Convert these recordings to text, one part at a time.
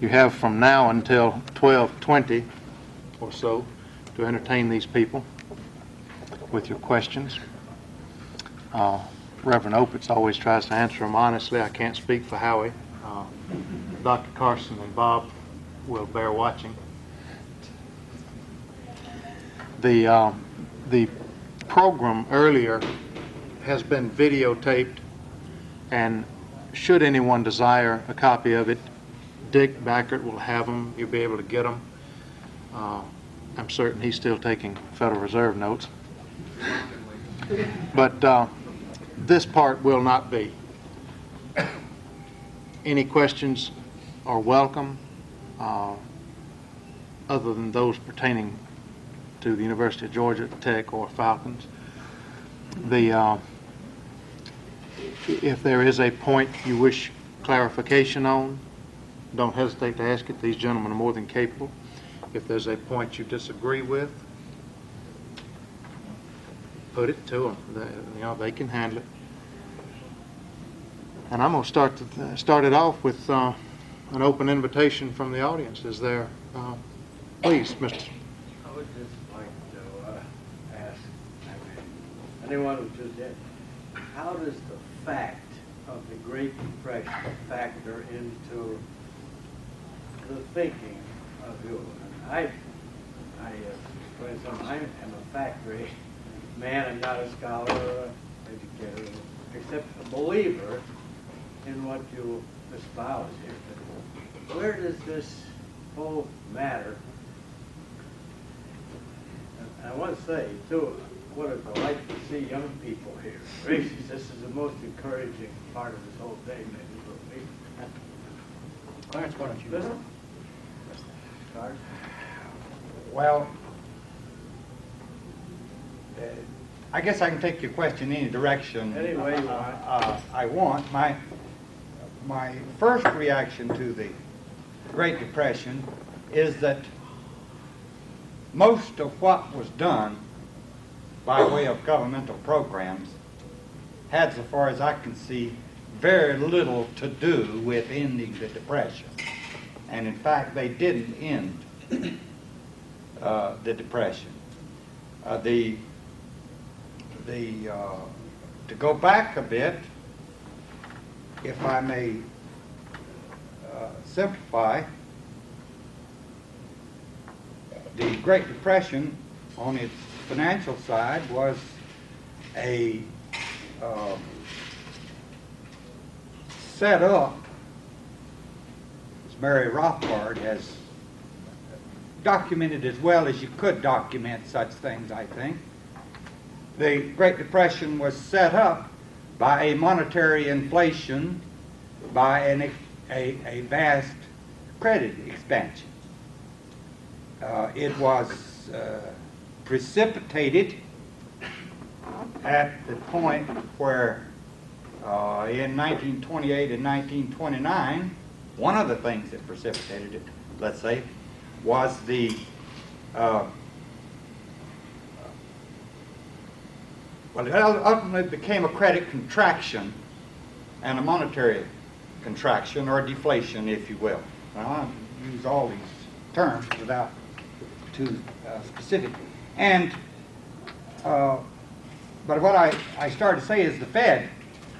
You have from now until 12:20 or so to entertain these people with your questions. Reverend Opitz always tries to answer them honestly. I can't speak for Howie. Dr. Carson and Bob will bear watching. The program earlier has been videotaped, and should anyone desire a copy of it, Dick Backert will have them. You'll be able to get them. I'm certain he's still taking Federal Reserve notes. But this part will not be. Any questions are welcome, other than those pertaining to the University of Georgia Tech or Falcons. If there is a point you wish clarification on, don't hesitate to ask it. These gentlemen are more than capable. If there's a point you disagree with, put it to them. They can handle it. And I'm going to start it off with an open invitation from the audience. Is there, please, Mr. I would just like to ask anyone who's just yet, how does the fact of the Great Depression factor into the thinking of you? For instance, I am a factory man. I'm not a scholar or educator, except a believer in what you espouse here. But where does this whole matter? And I want to say, too, what a delight to see young people here. Gracious, this is the most encouraging part of this whole day, maybe for me. Clarence, why don't you listen? Carson? Well, I guess I can take your question any direction Any way you want. I want. My first reaction to the Great Depression is that most of what was done by way of governmental programs had, so far as I can see, very little to do with ending the Depression. And in fact, they didn't end the Depression. To go back a bit, if I may simplify, the Great Depression on its financial side was a set up, as Mary Rothbard has documented as well as you could document such things, I think. The Great Depression was set up by a monetary inflation, by a vast credit expansion. It was precipitated at the point where in 1928 and 1929, one of the things that precipitated it, let's say, was the well, it ultimately became a credit contraction and a monetary contraction, or deflation, if you will. Now, I use all these terms without too specific. And but what I started to say is the Fed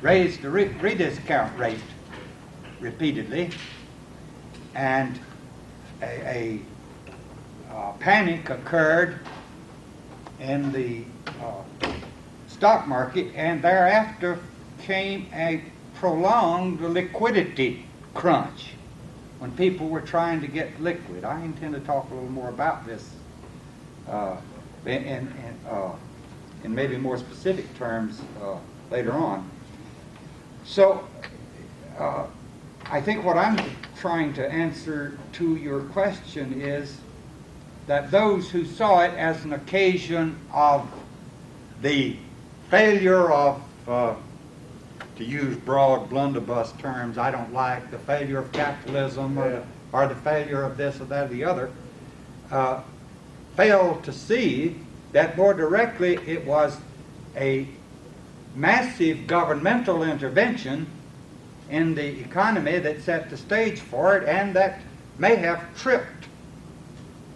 raised the rediscount rate repeatedly, and a panic occurred in the stock market, and thereafter came a prolonged liquidity crunch when people were trying to get liquid. I intend to talk a little more about this in maybe more specific terms later on. So I think what I'm trying to answer to your question is that those who saw it as an occasion of the failure of, to use broad blunderbuss terms I don't like, the failure of capitalism or the failure of this or that or the other, failed to see that more directly it was a massive governmental intervention in the economy that set the stage for it, and that may have tripped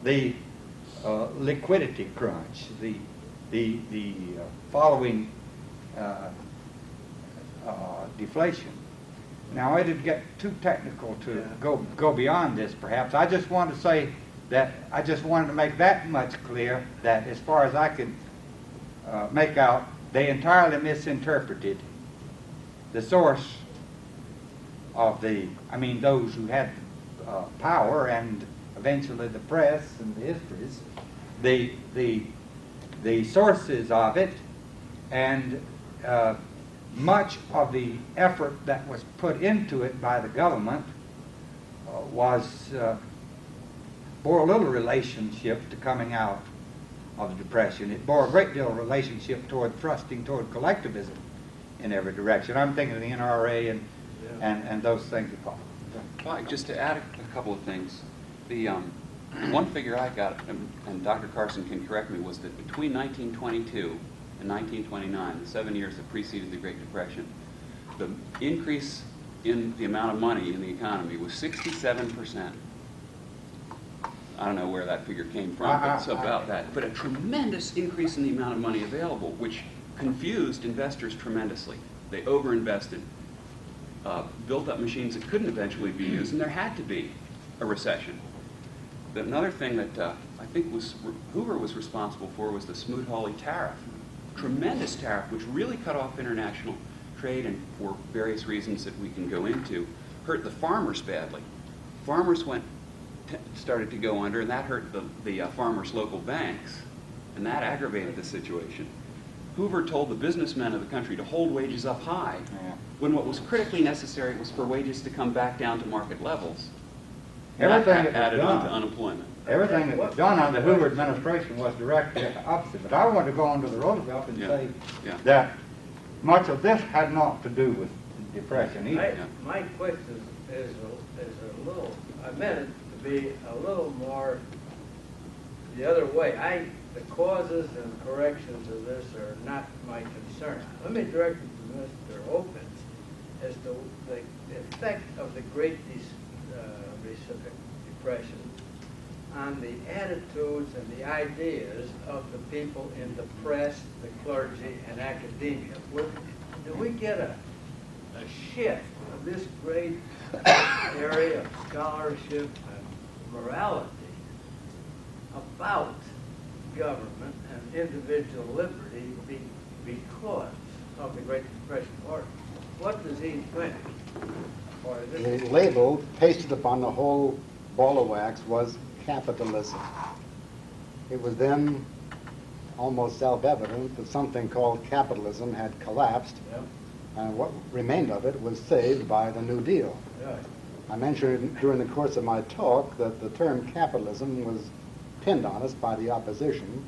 the liquidity crunch, the following deflation. Now, I didn't get too technical to go beyond this, perhaps. I just want to say that I just wanted to make that much clear that as far as I could make out, they entirely misinterpreted the source of those who had power and eventually the press and the histories, the sources of it, and much of the effort that was put into it by the government bore a little relationship to coming out of the Depression. It bore a great deal of relationship toward thrusting toward collectivism in every direction. I'm thinking of the NRA and those things. Mike, just to add a couple of things. The one figure I got, and Dr. Carson can correct me, was that between 1922 and 1929, the 7 years that preceded the Great Depression, the increase in the amount of money in the economy was 67%. I don't know where that figure came from, but it's about that. But a tremendous increase in the amount of money available, which confused investors tremendously. They overinvested, built up machines that couldn't eventually be used, and there had to be a recession. Another thing that I think Hoover was responsible for was the Smoot-Hawley tariff. Tremendous tariff, which really cut off international trade, and for various reasons that we can go into, hurt the farmers badly. Farmers started to go under, and that hurt the farmers' local banks, and that aggravated the situation. Hoover told the businessmen of the country to hold wages up high, when what was critically necessary was for wages to come back down to market levels. Everything that added on to unemployment. Everything that was done under the Hoover administration was directly opposite. But I want to go on to the Roosevelt and say that much of this had not to do with the Depression either. My question is a little, I meant it to be a little more the other way. The causes and corrections of this are not my concern. Let me direct it to Mr. Opitz as to the effect of the Great Depression on the attitudes and the ideas of the people in the press, the clergy, and academia. Do we get a shift of this great area of scholarship and morality about government and individual liberty because of the Great Depression? Or what does he think? The label pasted upon the whole ball of wax was capitalism. It was then almost self-evident that something called capitalism had collapsed, and what remained of it was saved by the New Deal. I mentioned during the course of my talk that the term capitalism was pinned on us by the opposition.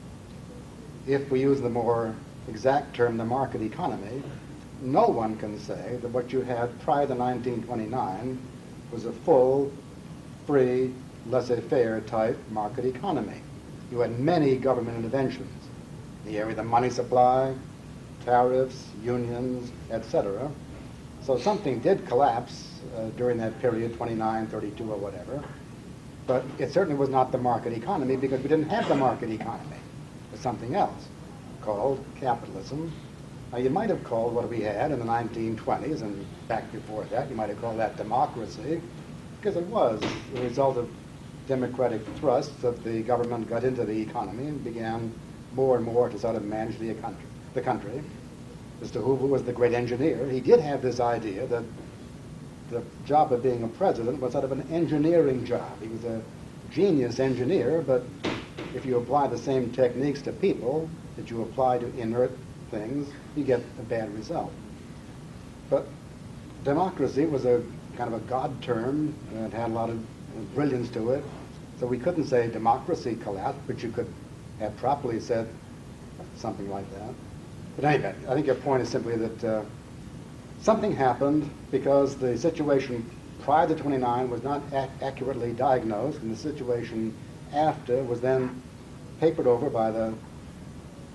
If we use the more exact term, the market economy, no one can say that what you had prior to 1929 was a full, free, laissez-faire type market economy. You had many government interventions in the area of the money supply, tariffs, unions, etc. So something did collapse during that period, 29, 32, or whatever. But it certainly was not the market economy, because we didn't have the market economy. It was something else called capitalism. Now, you might have called what we had in the 1920s and back before that, you might have called that democracy, because it was the result of democratic thrusts that the government got into the economy and began more and more to sort of manage the country. Mr. Hoover was the great engineer. He did have this idea that the job of being a president was sort of an engineering job. He was a genius engineer, but if you apply the same techniques to people that you apply to inert things, you get a bad result. But democracy was a kind of a God term, and it had a lot of brilliance to it. So we couldn't say democracy collapsed, but you could have properly said something like that. But anyway, I think your point is simply that something happened because the situation prior to 29 was not accurately diagnosed, and the situation after was then papered over by the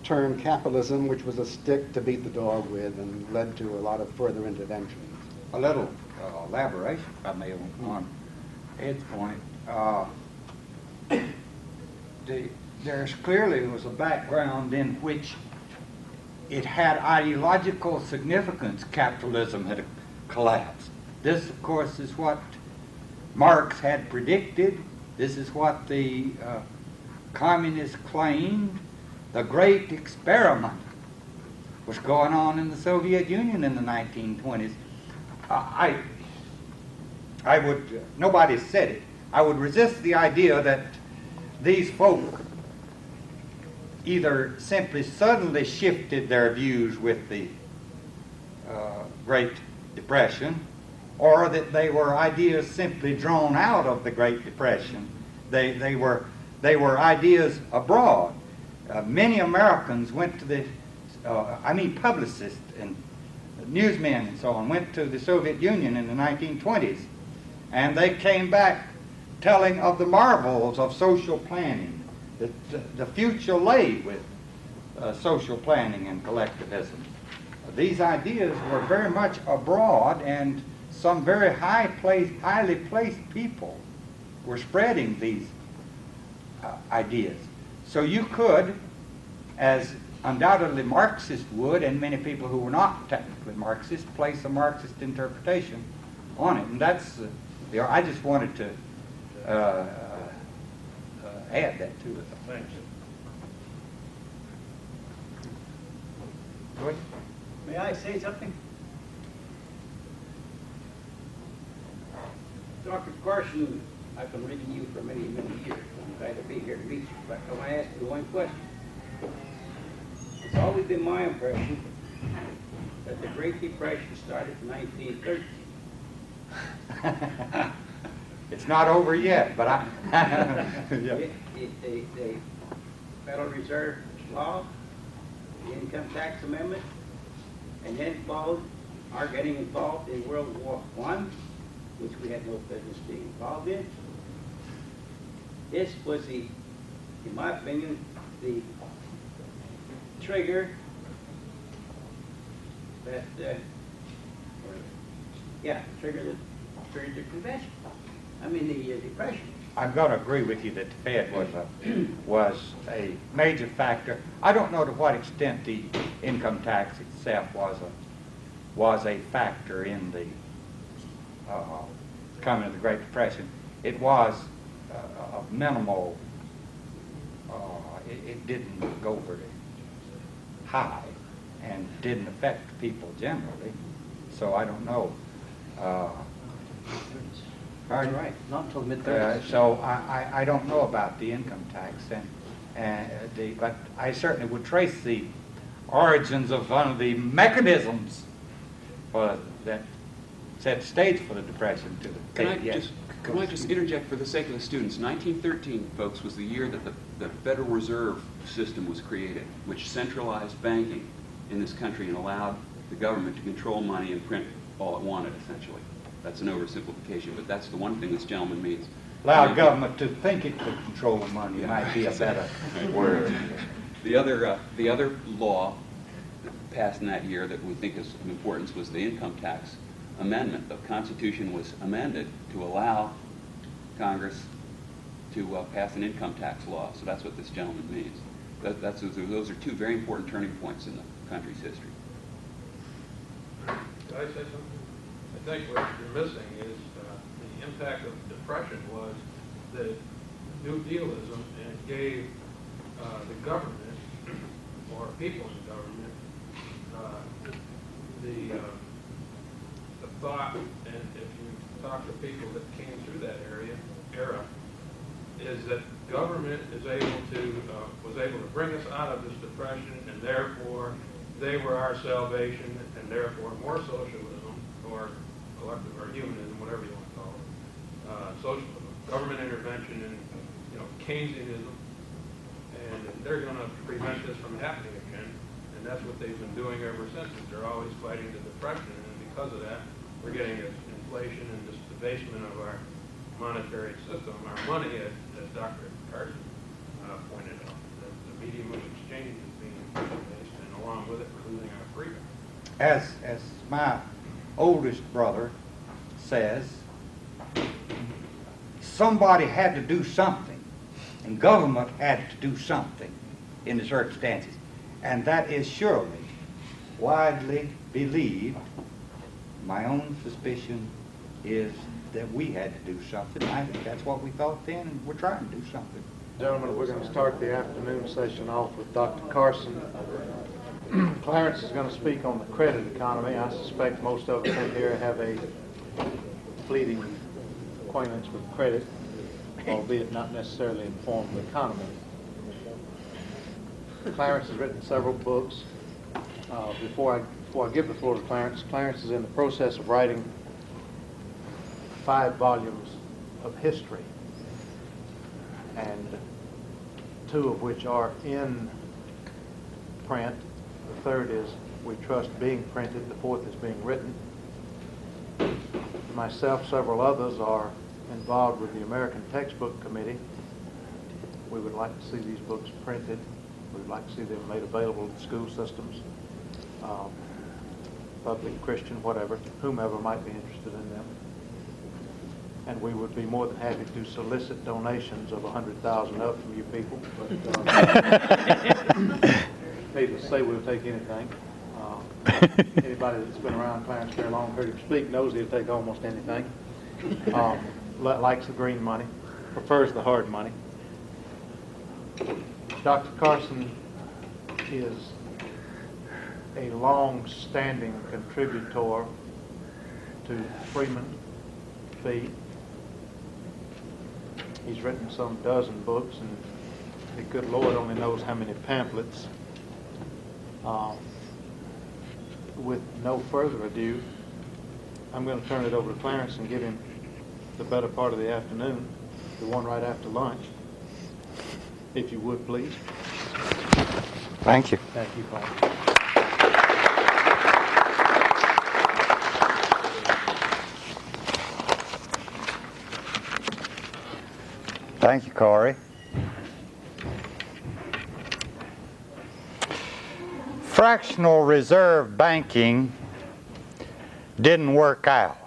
term capitalism, which was a stick to beat the dog with and led to a lot of further interventions. A little elaboration, if I may, on Ed's point. there's clearly was a background in which it had ideological significance. Capitalism had collapsed. This, of course, is what Marx had predicted. This is what the communists claimed. The great experiment was going on in the Soviet Union in the 1920s. I would, nobody said it, I would resist the idea that these folk either simply suddenly shifted their views with the Great Depression, or that they were ideas simply drawn out of the Great Depression. They were ideas abroad. Many Americans went to the, publicists and newsmen and so on, went to the Soviet Union in the 1920s, and they came back telling of the marvels of social planning. The future lay with social planning and collectivism. These ideas were very much abroad, and some very highly placed people were spreading these ideas. So you could, as undoubtedly Marxists would, and many people who were not technically Marxists, place a Marxist interpretation on it. And that's, I just wanted to add that to it. Thanks. Go ahead. May I say something? Dr. Carson, I've been reading you for many, many years. I'm glad to be here to meet you, but I want to ask you one question. It's always been my impression that the Great Depression started in 1913. It's not over yet, but I... The Federal Reserve law, the Income Tax Amendment, and then followed our getting involved in World War I, which we had no business being involved in. This was the, in my opinion, the trigger that, triggered the convention. I mean, the depression. I'm going to agree with you that the Fed was a major factor. I don't know to what extent the income tax itself was a factor in the coming of the Great Depression. It was of minimal. It didn't go very high and didn't affect people generally. So I don't know. Pardon? Right, not until the mid-30s. So I don't know about the income tax, but I certainly would trace the origins of one of the mechanisms that set the stage for the Depression to the Can I just interject for the sake of the students? 1913, folks, was the year that the Federal Reserve System was created, which centralized banking in this country and allowed the government to control money and print all it wanted, essentially. That's an oversimplification, but that's the one thing this gentleman means. Allow government to think it could control the money might be a better word. The other law passed in that year that we think is of importance was the income tax amendment. The Constitution was amended to allow Congress to pass an income tax law. So that's what this gentleman means. Those are two very important turning points in the country's history. Can I say something? I think what you're missing is the impact of the Depression was that New Dealism and gave the government, or people in the government, the thought, and if you talk to people that came through that era, is that government was able to bring us out of this depression, and therefore they were our salvation, and therefore more socialism, or collective, or humanism, whatever you want to call it, socialism, government intervention, and Keynesianism, and they're going to prevent this from happening again, and that's what they've been doing ever since. They're always fighting the depression, and because of that, we're getting this inflation and this debasement of our monetary system, our money, as Dr. Carson pointed out, that the medium of exchange is being debased, and along with it, we're losing our freedom. As my oldest brother says, somebody had to do something, and government had to do something in the circumstances. And that is surely widely believed. My own suspicion is that we had to do something. I think that's what we thought then, and we're trying to do something. Gentlemen, we're going to start the afternoon session off with Dr. Carson. Clarence is going to speak on the credit economy. I suspect most of us in here have a fleeting acquaintance with credit, albeit not necessarily informed economy. Clarence has written several books. Before I give the floor to Clarence, Clarence is in the process of writing 5 volumes of history, and 2 of which are in print. The 3rd is, we trust, being printed. The 4th is being written. Myself, several others are involved with the American Textbook Committee. We would like to see these books printed. We'd like to see them made available to school systems, public, Christian, whatever, whomever might be interested in them. And we would be more than happy to solicit donations of 100,000 up from you people. But needless to say, we'll take anything. Anybody that's been around Clarence very long, heard him speak, knows he'll take almost anything. Likes the green money, prefers the hard money. Dr. Carson is a long-standing contributor to Freeman Fee. He's written some dozen books, and the good Lord only knows how many pamphlets. With no further ado, I'm going to turn it over to Clarence and give him the better part of the afternoon, the one right after lunch, if you would, please. Thank you. Thank you, Paul. Thank you, Corey. Fractional reserve banking didn't work out.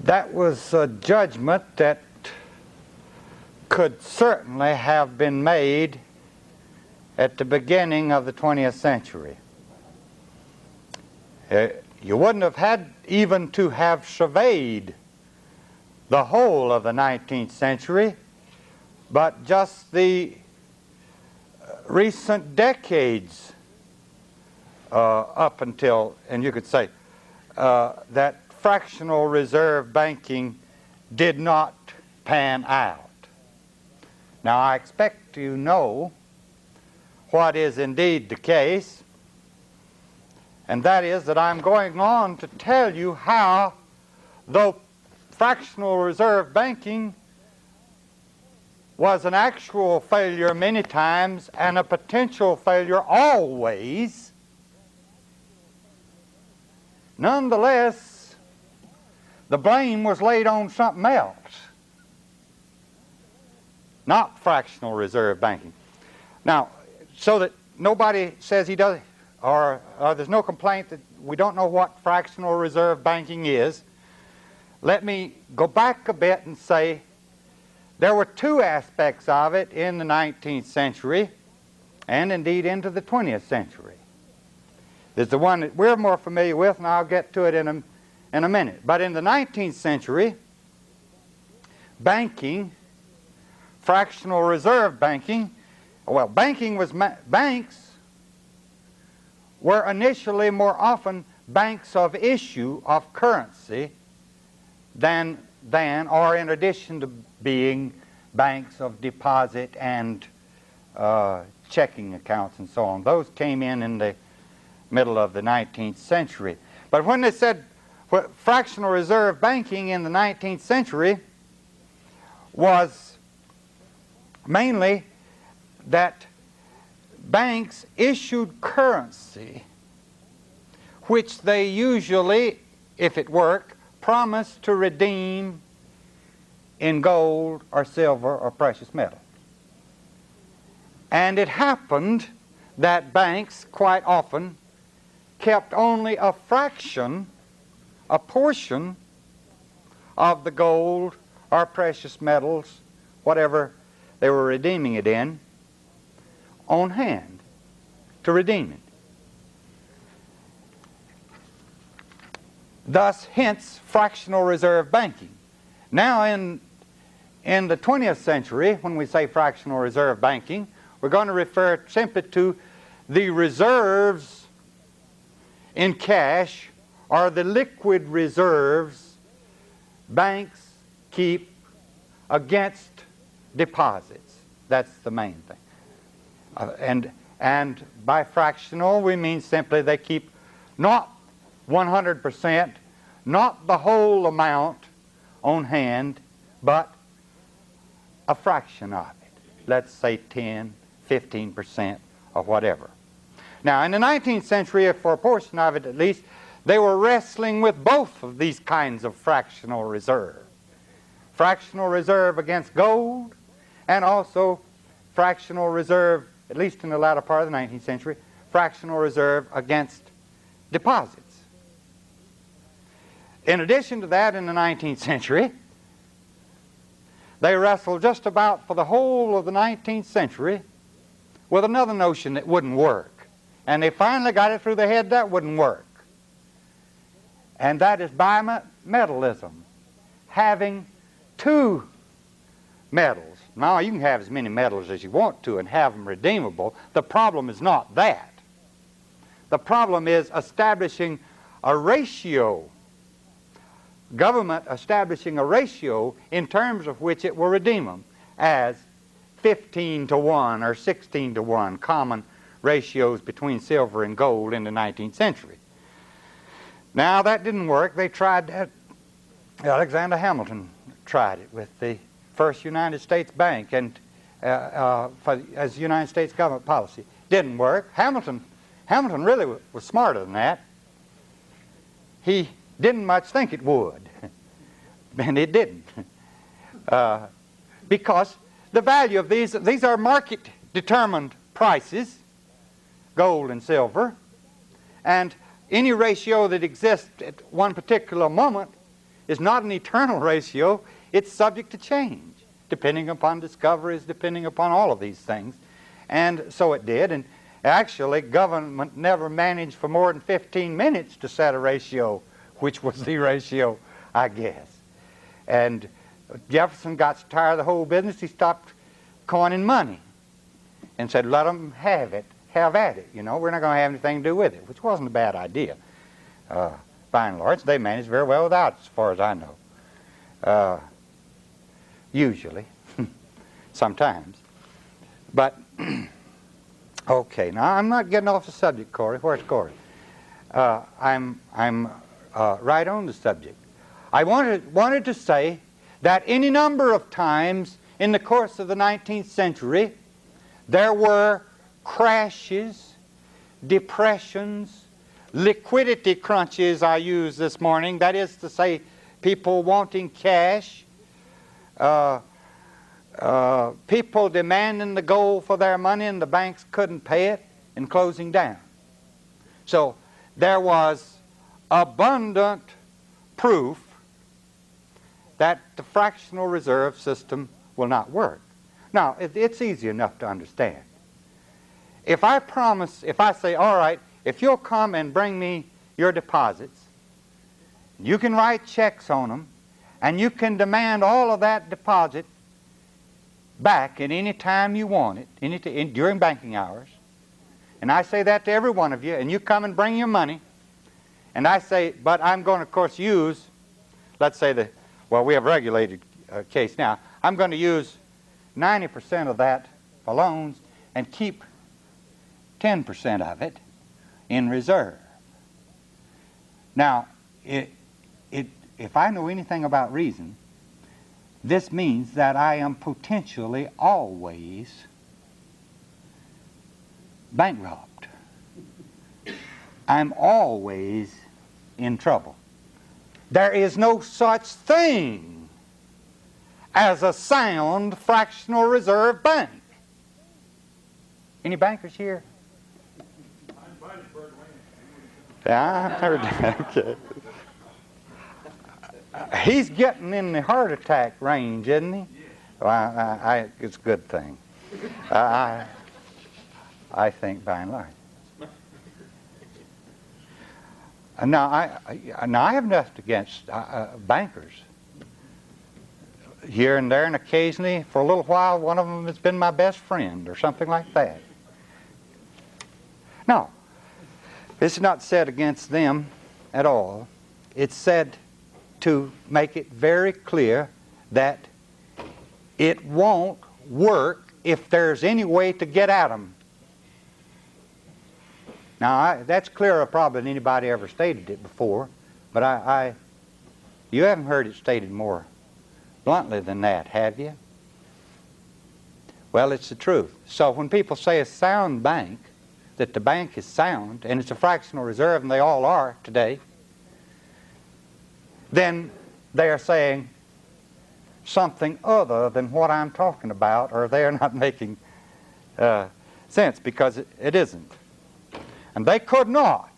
That was a judgment that could certainly have been made at the beginning of the 20th century. You wouldn't have had even to have surveyed the whole of the 19th century, but just the recent decades up until, and you could say, that fractional reserve banking did not pan out. Now, I expect you know what is indeed the case, and that is that I'm going on to tell you how, though fractional reserve banking was an actual failure many times and a potential failure always, nonetheless, the blame was laid on something else, not fractional reserve banking. Now, so that nobody says he does, or there's no complaint that we don't know what fractional reserve banking is, let me go back a bit and say there were 2 aspects of it in the 19th century and indeed into the 20th century. There's the one that we're more familiar with, and I'll get to it in a minute. But in the 19th century, banking, fractional reserve banking, well, banks were initially more often banks of issue of currency than or in addition to being banks of deposit and checking accounts and so on. Those came in the middle of the 19th century. But when they said fractional reserve banking in the 19th century was mainly that banks issued currency which they usually, if it worked, promised to redeem in gold or silver or precious metal. And it happened that banks quite often kept only a fraction, a portion of the gold or precious metals, whatever they were redeeming it in, on hand to redeem it. Thus, hence, fractional reserve banking. Now, in the 20th century, when we say fractional reserve banking, we're going to refer simply to the reserves in cash or the liquid reserves banks keep against deposits. That's the main thing. And by fractional, we mean simply they keep not 100%, not the whole amount on hand, but a fraction of it. Let's say 10, 15% or whatever. Now, in the 19th century, for a portion of it at least, they were wrestling with both of these kinds of fractional reserve. Fractional reserve against gold, and also fractional reserve, at least in the latter part of the 19th century, fractional reserve against deposits. In addition to that, in the 19th century, they wrestled just about for the whole of the 19th century with another notion that wouldn't work. And they finally got it through their head that wouldn't work. And that is bimetallism, having two metals. Now, you can have as many metals as you want to and have them redeemable. The problem is not that. The problem is establishing a ratio, government establishing a ratio in terms of which it will redeem them as 15 to 1 or 16 to 1, common ratios between silver and gold in the 19th century. Now, that didn't work. They tried that. Alexander Hamilton tried it with the First United States Bank and as United States government policy. Didn't work. Hamilton really was smarter than that. He didn't much think it would, and it didn't. Because the value of these are market-determined prices, gold and silver, and any ratio that exists at one particular moment is not an eternal ratio. It's subject to change, depending upon discoveries, depending upon all of these things. And so it did, and actually government never managed for more than 15 minutes to set a ratio, which was the ratio, I guess. And Jefferson got so tired of the whole business, he stopped coining money and said, let them have at it, you know, we're not going to have anything to do with it, which wasn't a bad idea. By and large, they managed very well without it, as far as I know. Usually. Sometimes. But, okay, now I'm not getting off the subject, Corey. Where's Corey? I'm right on the subject. I wanted to say that any number of times in the course of the 19th century, there were crashes, depressions, liquidity crunches I used this morning. That is to say, people wanting cash, people demanding the gold for their money and the banks couldn't pay it and closing down. So there was abundant proof that the fractional reserve system will not work. Now, it's easy enough to understand. If I say, all right, if you'll come and bring me your deposits, you can write checks on them, and you can demand all of that deposit back at any time you want it, during banking hours. And I say that to every one of you, and you come and bring your money, and I say, but I'm going to, of course, use, let's say we have a regulated case now, I'm going to use 90% of that for loans and keep 10% of it in reserve. Now, if I know anything about reason, this means that I am potentially always bankrupt. I'm always in trouble. There is no such thing as a sound fractional reserve bank. Any bankers here? Yeah, I heard that. Okay. He's getting in the heart attack range, isn't he? Well, it's a good thing. I think by and large. Now, I have nothing against bankers. Here and there and occasionally, for a little while, one of them has been my best friend or something like that. No, this is not said against them at all. It's said to make it very clear that it won't work if there's any way to get at them. Now, that's clearer probably than anybody ever stated it before, but you haven't heard it stated more bluntly than that, have you? Well, it's the truth. So when people say a sound bank, that the bank is sound, and it's a fractional reserve, and they all are today, then they are saying something other than what I'm talking about, or they're not making sense, because it isn't. And they could not,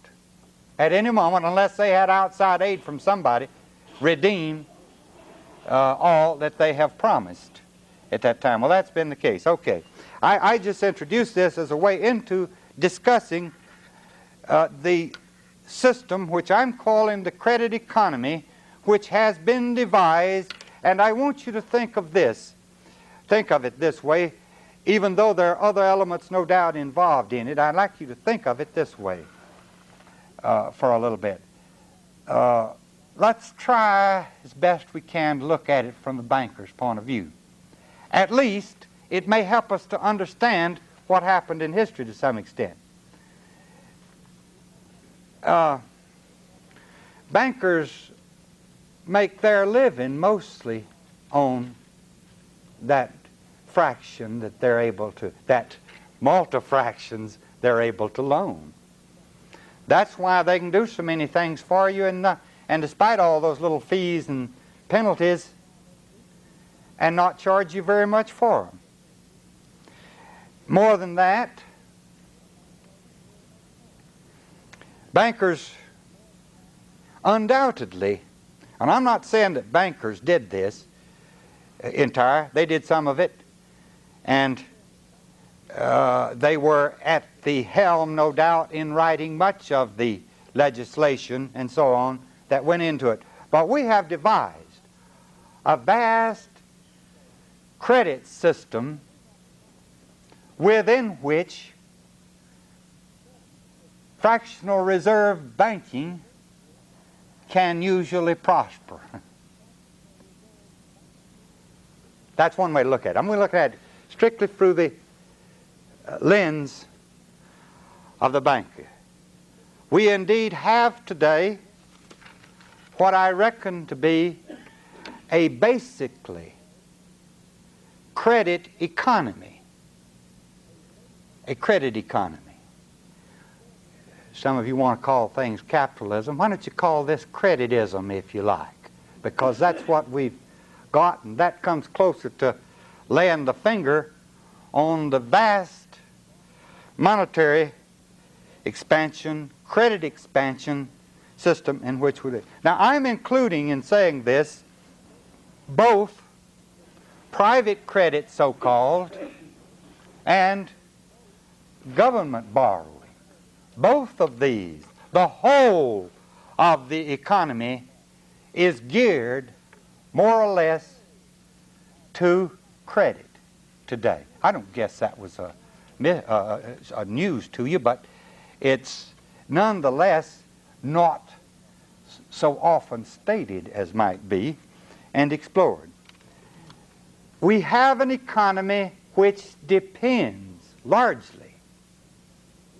at any moment, unless they had outside aid from somebody, redeem all that they have promised at that time. Well, that's been the case. Okay. I just introduced this as a way into discussing the system which I'm calling the credit economy, which has been devised, and I want you to think of this. Think of it this way. Even though there are other elements no doubt involved in it, I'd like you to think of it this way for a little bit. Let's try as best we can to look at it from the banker's point of view. At least it may help us to understand what happened in history to some extent. Bankers make their living mostly on that fraction that they're able to, that multifractions they're able to loan. That's why they can do so many things for you, and despite all those little fees and penalties, and not charge you very much for them. More than that, bankers undoubtedly, and I'm not saying that bankers did this entire, they did some of it, and they were at the helm, no doubt, in writing much of the legislation and so on that went into it. But we have devised a vast credit system within which fractional reserve banking can usually prosper. That's one way to look at it. I'm going to look at it strictly through the lens of the banker. We indeed have today what I reckon to be a basically credit economy. A credit economy. Some of you want to call things capitalism. Why don't you call this creditism, if you like? Because that's what we've got, and that comes closer to laying the finger on the vast monetary expansion, credit expansion system in which we live. Now, I'm including in saying this both private credit, so-called, and government borrowing. Both of these, the whole of the economy is geared more or less to credit today. I don't guess that was a news to you, but it's nonetheless not so often stated as might be and explored. We have an economy which depends largely,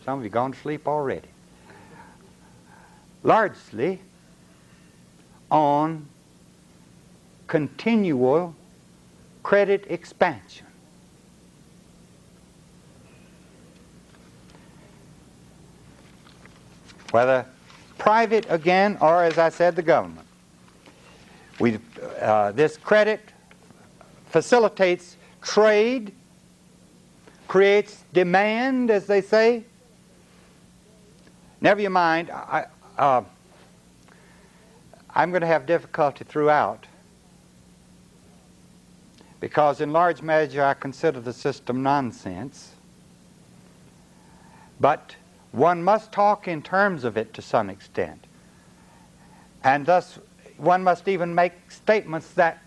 some of you gone to sleep already, largely on continual credit expansion. Whether private again, or as I said, the government. This credit facilitates trade, creates demand, as they say. I'm going to have difficulty throughout, because in large measure I consider the system nonsense. But one must talk in terms of it to some extent. And thus one must even make statements that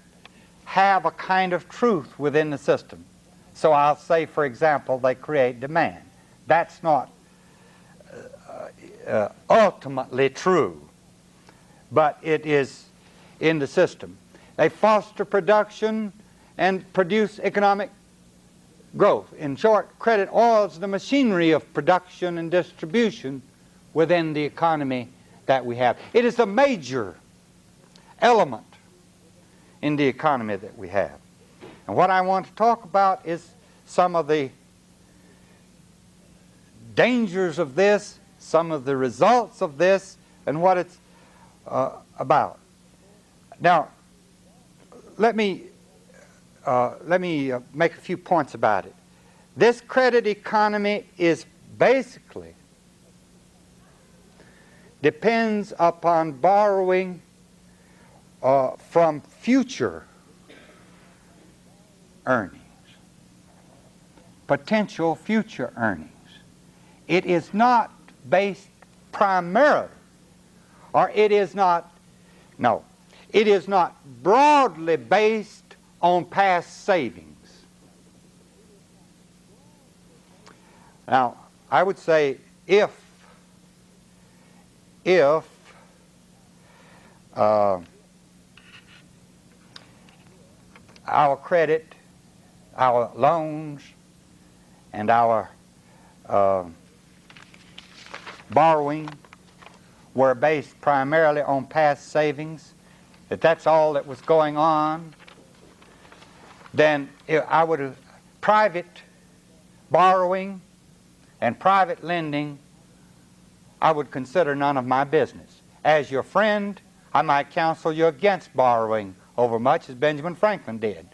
have a kind of truth within the system. So I'll say, for example, they create demand. That's not ultimately true, but it is in the system. They foster production and produce economic growth. In short, credit oils the machinery of production and distribution within the economy that we have. It is a major element in the economy that we have. And what I want to talk about is some of the dangers of this, some of the results of this, and what it's about. Now, let me make a few points about it. This credit economy is basically depends upon borrowing from future earnings, potential future earnings. It is not based primarily, or it is not broadly based on past savings. Now, I would say if our credit, our loans, and our borrowing were based primarily on past savings, that that's all that was going on, then private borrowing and private lending, I would consider none of my business. As your friend, I might counsel you against borrowing overmuch, as Benjamin Franklin did,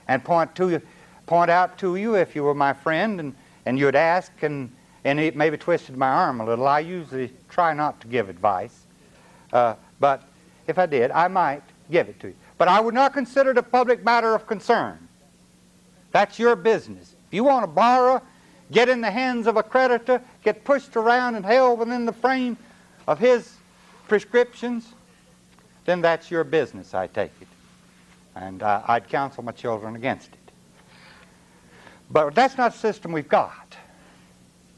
and point out to you, if you were my friend and you'd ask, and it maybe twisted my arm a little. I usually try not to give advice, but if I did, I might give it to you. But I would not consider it a public matter of concern. That's your business. If you want to borrow, get in the hands of a creditor, get pushed around and held within the frame of his prescriptions, then that's your business, I take it. And I'd counsel my children against it. But that's not the system we've got,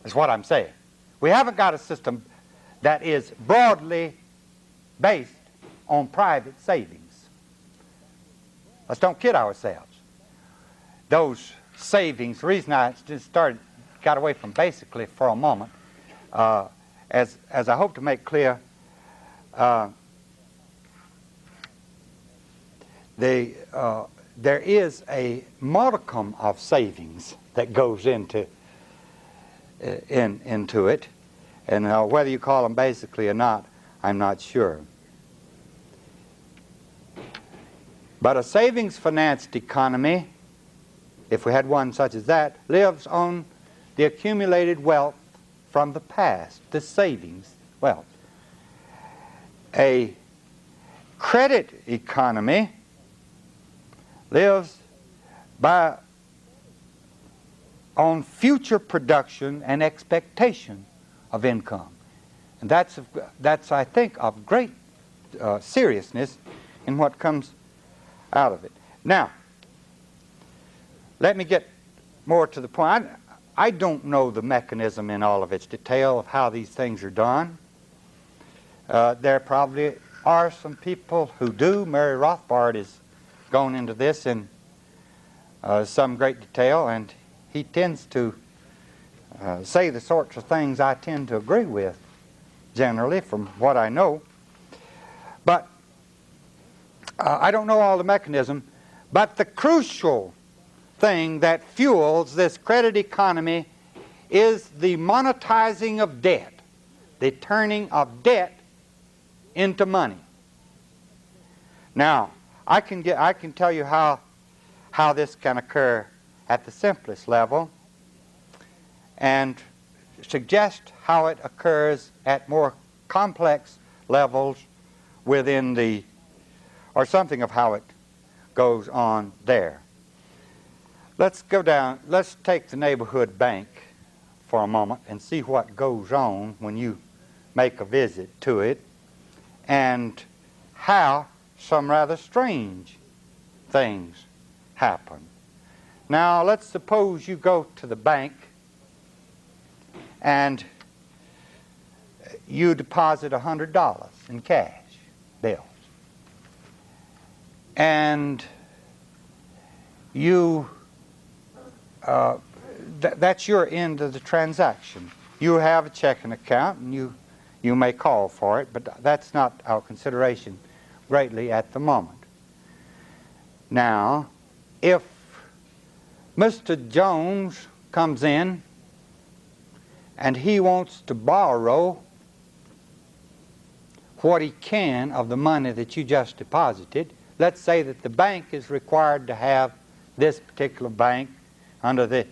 is what I'm saying. We haven't got a system that is broadly based on private savings. Let's don't kid ourselves. Those savings, the reason I just got away from basically for a moment, as I hope to make clear, there is a modicum of savings that goes into it, and whether you call them basically or not, I'm not sure. But a savings-financed economy, if we had one such as that, lives on the accumulated wealth from the past, the savings wealth. A credit economy lives on future production and expectation of income. And that's I think, of great seriousness in what comes out of it. Now, let me get more to the point. I don't know the mechanism in all of its detail of how these things are done. There probably are some people who do. Mary Rothbard has gone into this in some great detail, and he tends to say the sorts of things I tend to agree with, generally, from what I know. But I don't know all the mechanism, but the crucial thing that fuels this credit economy is the monetizing of debt, the turning of debt into money. Now, I can tell you how this can occur at the simplest level, and suggest how it occurs at more complex levels within the or something of how it goes on there. Let's go down, let's take the neighborhood bank for a moment and see what goes on when you make a visit to it, and how some rather strange things happen. Now, let's suppose you go to the bank and you deposit $100 in cash bills. And you, that's your end of the transaction. You have a checking account and you may call for it, but that's not our consideration greatly at the moment. Now, if Mr. Jones comes in and he wants to borrow what he can of the money that you just deposited, let's say that the bank is required to have, this particular bank, under the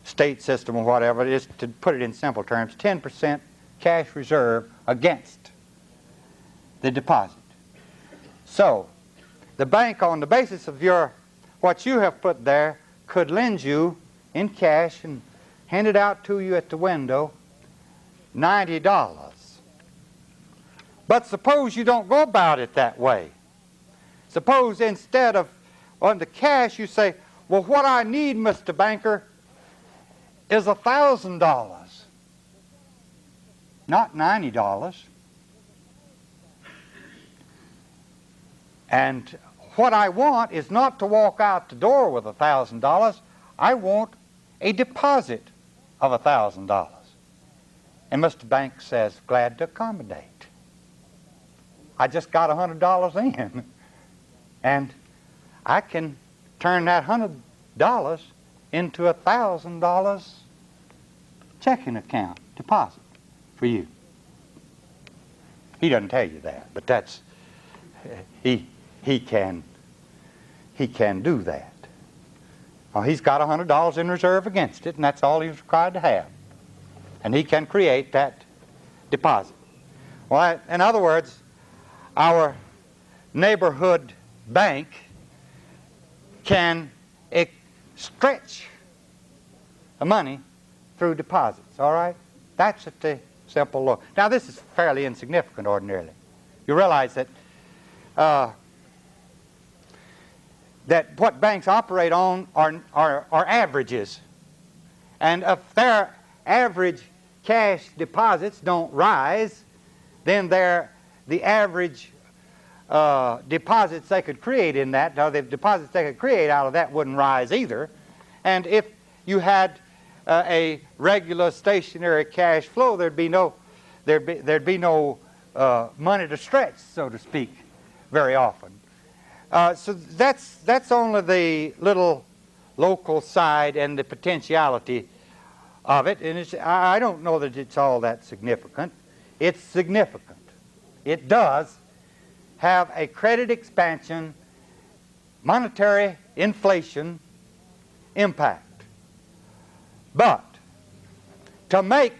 state system or whatever it is, to put it in simple terms, 10% cash reserve against the deposit. So, the bank, on the basis of what you have put there, could lend you in cash and hand it out to you at the window, $90. But suppose you don't go about it that way. Suppose instead of on the cash you say, well, what I need, Mr. Banker, is $1,000, not $90. And what I want is not to walk out the door with $1,000. I want a deposit of $1,000. And Mr. Bank says, glad to accommodate. I just got $100 in. And I can turn that $100 into $1,000 checking account deposit for you. He doesn't tell you that, but that's, he can do that. Well, he's got $100 in reserve against it, and that's all he's required to have. And he can create that deposit. Well, in other words, our neighborhood bank can stretch the money through deposits, all right? That's at the simple look. Now, this is fairly insignificant ordinarily. You realize that that what banks operate on are averages. And if their average cash deposits don't rise, then the average deposits they could create in that, or the deposits they could create out of that wouldn't rise either. And if you had a regular stationary cash flow, there'd be no money to stretch, so to speak, very often. So that's only the little local side and the potentiality of it, and I don't know that it's all that significant. It's significant. It does have a credit expansion, monetary inflation impact. But to make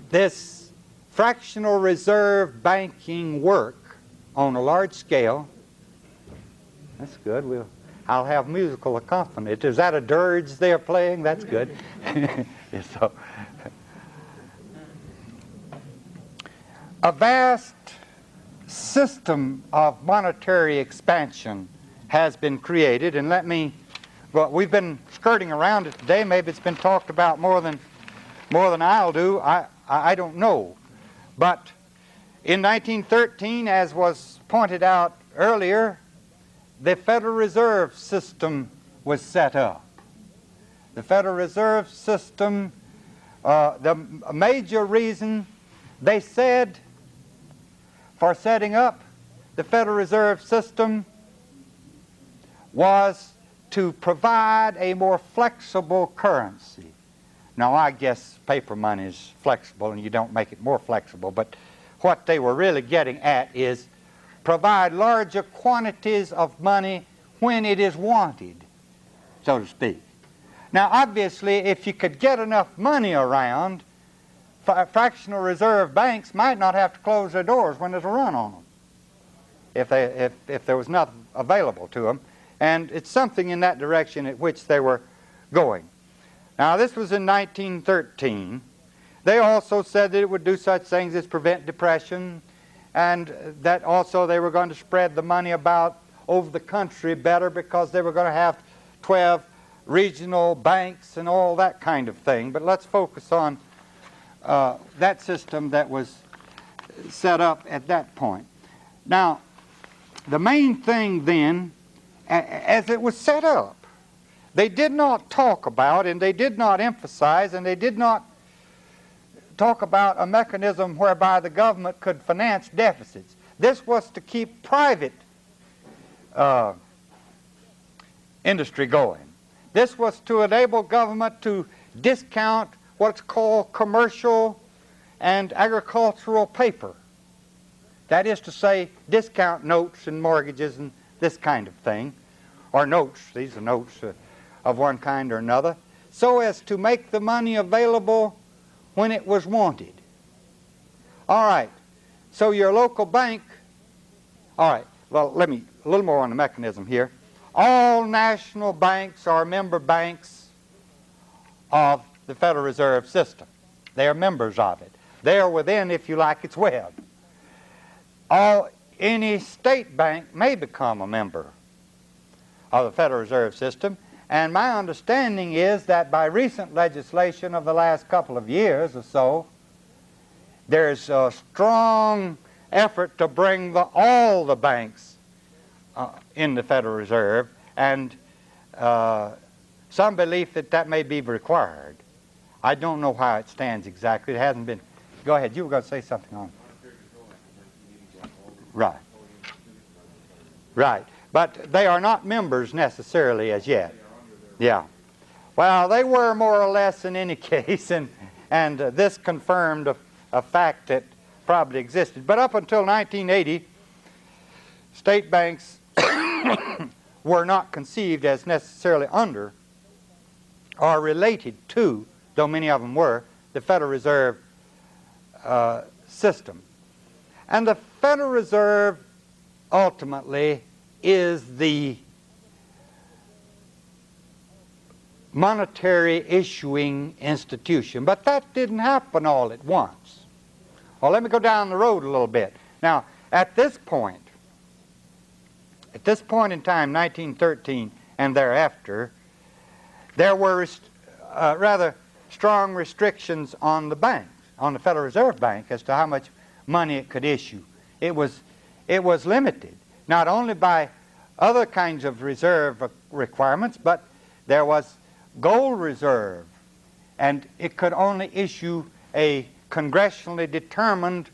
this fractional reserve banking work on a large scale, that's good. I'll have musical accompaniment. Is that a dirge they're playing? That's good. So, a vast system of monetary expansion has been created, and well, we've been skirting around it today. Maybe it's been talked about more than I'll do. I don't know. But in 1913, as was pointed out earlier, the Federal Reserve System was set up. The Federal Reserve System, the major reason they said for setting up the Federal Reserve System was to provide a more flexible currency. Now, I guess paper money is flexible and you don't make it more flexible, but what they were really getting at is provide larger quantities of money when it is wanted, so to speak. Now, obviously, if you could get enough money around fractional reserve banks might not have to close their doors when there's a run on them if there was nothing available to them. And it's something in that direction at which they were going. Now, this was in 1913. They also said that it would do such things as prevent depression, and that also they were going to spread the money about over the country better because they were going to have 12 regional banks and all that kind of thing. But let's focus on that system that was set up at that point. Now, the main thing then, as it was set up, they did not talk about, and they did not emphasize, and they did not talk about a mechanism whereby the government could finance deficits. This was to keep private industry going. This was to enable government to discount what's called commercial and agricultural paper. That is to say, discount notes and mortgages and this kind of thing, or notes, these are notes of one kind or another, so as to make the money available when it was wanted. All right, so your local bank, all right, well, let me, a little more on the mechanism here. All national banks are member banks of the Federal Reserve System. They are members of it. They are within, if you like, its web. Any state bank may become a member of the Federal Reserve System, and my understanding is that by recent legislation of the last couple of years or so, there's a strong effort to bring all the banks in the Federal Reserve, and some belief that that may be required. I don't know how it stands exactly. It hasn't been. Go ahead. You were going to say something on it. Right. Right. But they are not members necessarily as yet. Yeah. Well, they were more or less in any case, and this confirmed a fact that probably existed. But up until 1980, state banks were not conceived as necessarily under or related to, though many of them were, the Federal Reserve system. And the Federal Reserve ultimately is the monetary issuing institution. But that didn't happen all at once. Well, let me go down the road a little bit. Now, at this point in time, 1913 and thereafter, there were rather strong restrictions on the banks, on the Federal Reserve Bank, as to how much money it could issue. It was limited, not only by other kinds of reserve requirements, but there was gold reserve, and it could only issue a congressionally determined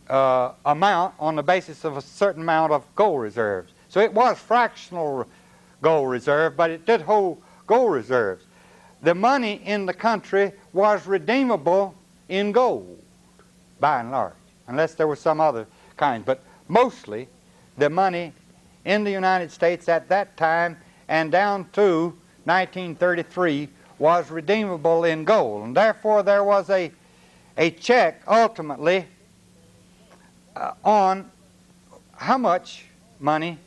amount on the basis of a certain amount of gold reserves. So it was fractional gold reserve, but it did hold gold reserves. The money in the country was redeemable in gold, by and large, unless there was some other kind. But mostly, the money in the United States at that time and down to 1933 was redeemable in gold. And therefore, there was a check, ultimately, on how much money,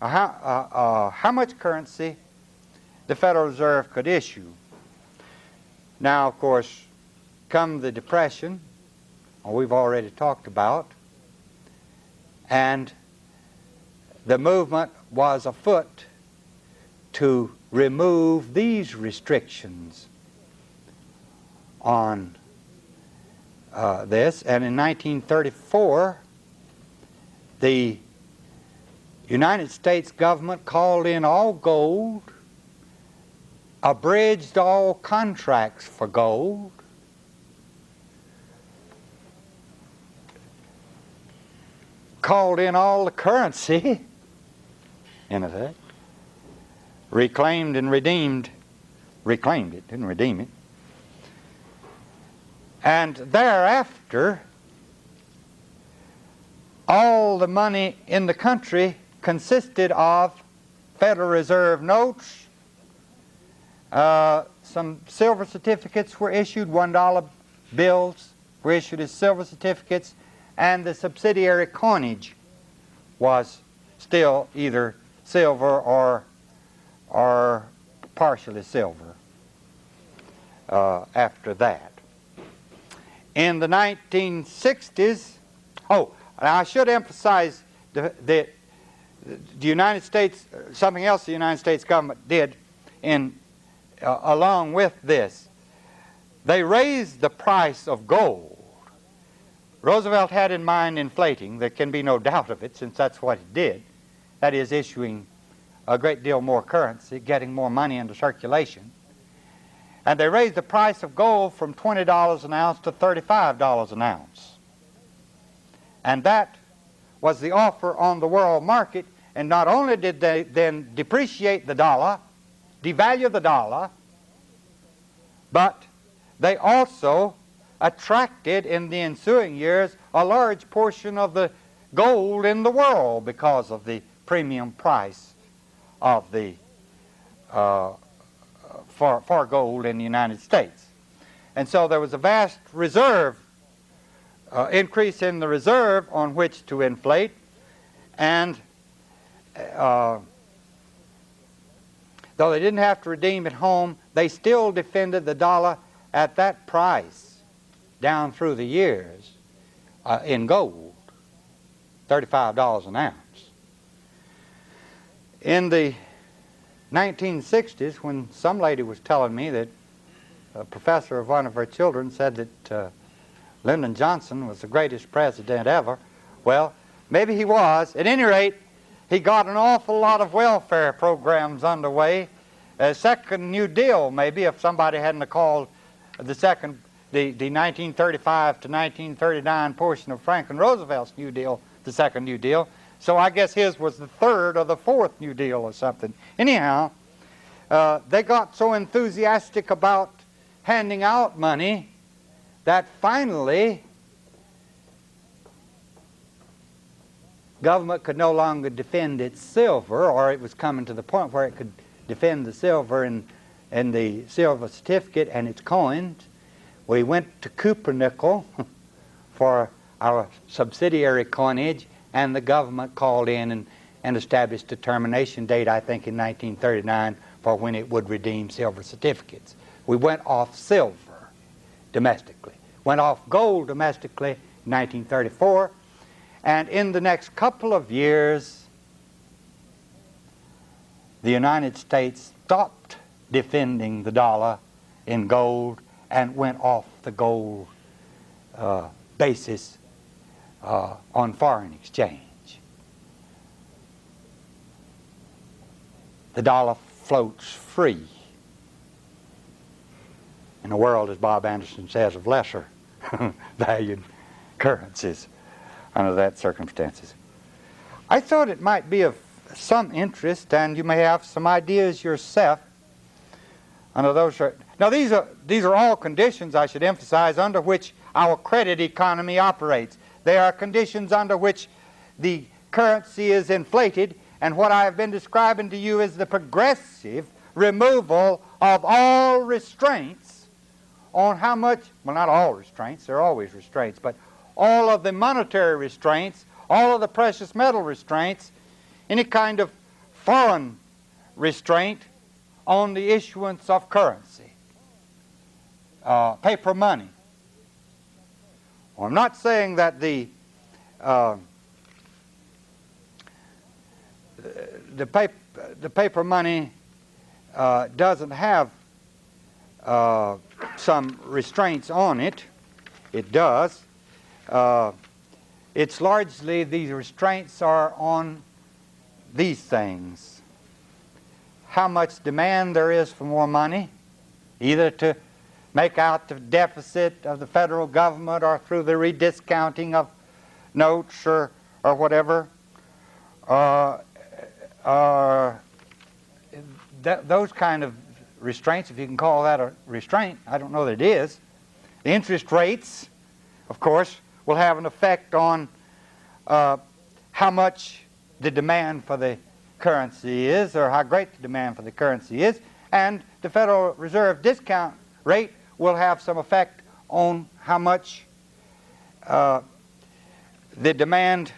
how much currency the Federal Reserve could issue. Now, of course, come the Depression, we've already talked about, and the movement was afoot to remove these restrictions on this. And in 1934, the United States government called in all gold, abridged all contracts for gold, called in all the currency, in effect, reclaimed and redeemed, reclaimed it, didn't redeem it. And thereafter, all the money in the country consisted of Federal Reserve notes. Some silver certificates were issued, $1 bills were issued as silver certificates, and the subsidiary coinage was still either silver or partially silver after that. In the 1960s, now I should emphasize that the United States, something else the United States government did along with this, they raised the price of gold. Roosevelt had in mind inflating. There can be no doubt of it, since that's what he did. That is, issuing a great deal more currency, getting more money into circulation. And they raised the price of gold from $20 an ounce to $35 an ounce. And that was the offer on the world market. And not only did they then depreciate the dollar, devalue the dollar, but they also attracted in the ensuing years a large portion of the gold in the world because of the premium price of the for gold in the United States. And so there was a vast reserve, increase in the reserve on which to inflate, and though they didn't have to redeem at home, they still defended the dollar at that price down through the years in gold, $35 an ounce. In the 1960s, when some lady was telling me that a professor of one of her children said that Lyndon Johnson was the greatest president ever, well, maybe he was. At any rate, he got an awful lot of welfare programs underway. A second New Deal, maybe, if somebody hadn't called the 1935 to 1939 portion of Franklin Roosevelt's New Deal the second New Deal. So I guess his was the third or the fourth New Deal or something. Anyhow, they got so enthusiastic about handing out money that finally government could no longer defend its silver, or it was coming to the point where it could defend the silver and the silver certificate and its coins. We went to Cooper-nickel for our subsidiary coinage, and the government called in and established a termination date, I think in 1939, for when it would redeem silver certificates. We went off silver domestically, went off gold domestically in 1934, and in the next couple of years, the United States stopped defending the dollar in gold and went off the gold basis on foreign exchange. The dollar floats free in a world, as Bob Anderson says, of lesser valued currencies under that circumstances. I thought it might be of some interest, and you may have some ideas yourself under those. Now these are all conditions, I should emphasize, under which our credit economy operates. They are conditions under which the currency is inflated, and what I have been describing to you is the progressive removal of all restraints on how much, well, not all restraints, there are always restraints, but all of the monetary restraints, all of the precious metal restraints, any kind of foreign restraint on the issuance of currency, paper money. Well, I'm not saying that the paper money doesn't have some restraints on it. It does. It's largely, these restraints are on these things. How much demand there is for more money, either to make out the deficit of the federal government or through the rediscounting of notes or whatever. Those kind of restraints, if you can call that a restraint, I don't know that it is. The interest rates, of course, will have an effect on how much the demand for the currency is, or how great the demand for the currency is, and the Federal Reserve discount rate will have some effect on how much the demand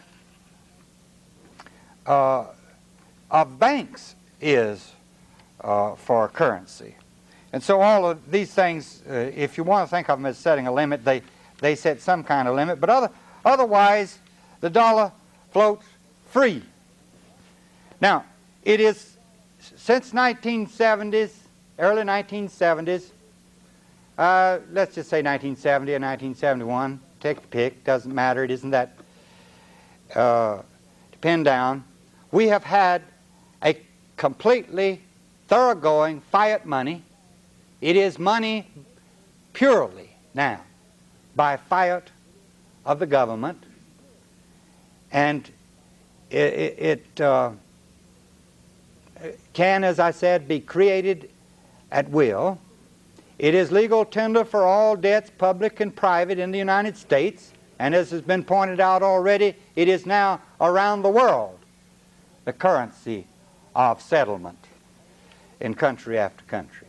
of banks is for currency. And so all of these things, if you want to think of them as setting a limit, they set some kind of limit, but otherwise the dollar floats free. Now, it is since 1970s, early 1970s, let's just say 1970 or 1971, take a pick, doesn't matter, it isn't that pinned down. We have had a completely thoroughgoing fiat money. It is money purely now by fiat of the government, and it can, as I said, be created at will. It is legal tender for all debts, public and private, in the United States, and as has been pointed out already, it is now around the world the currency of settlement in country after country.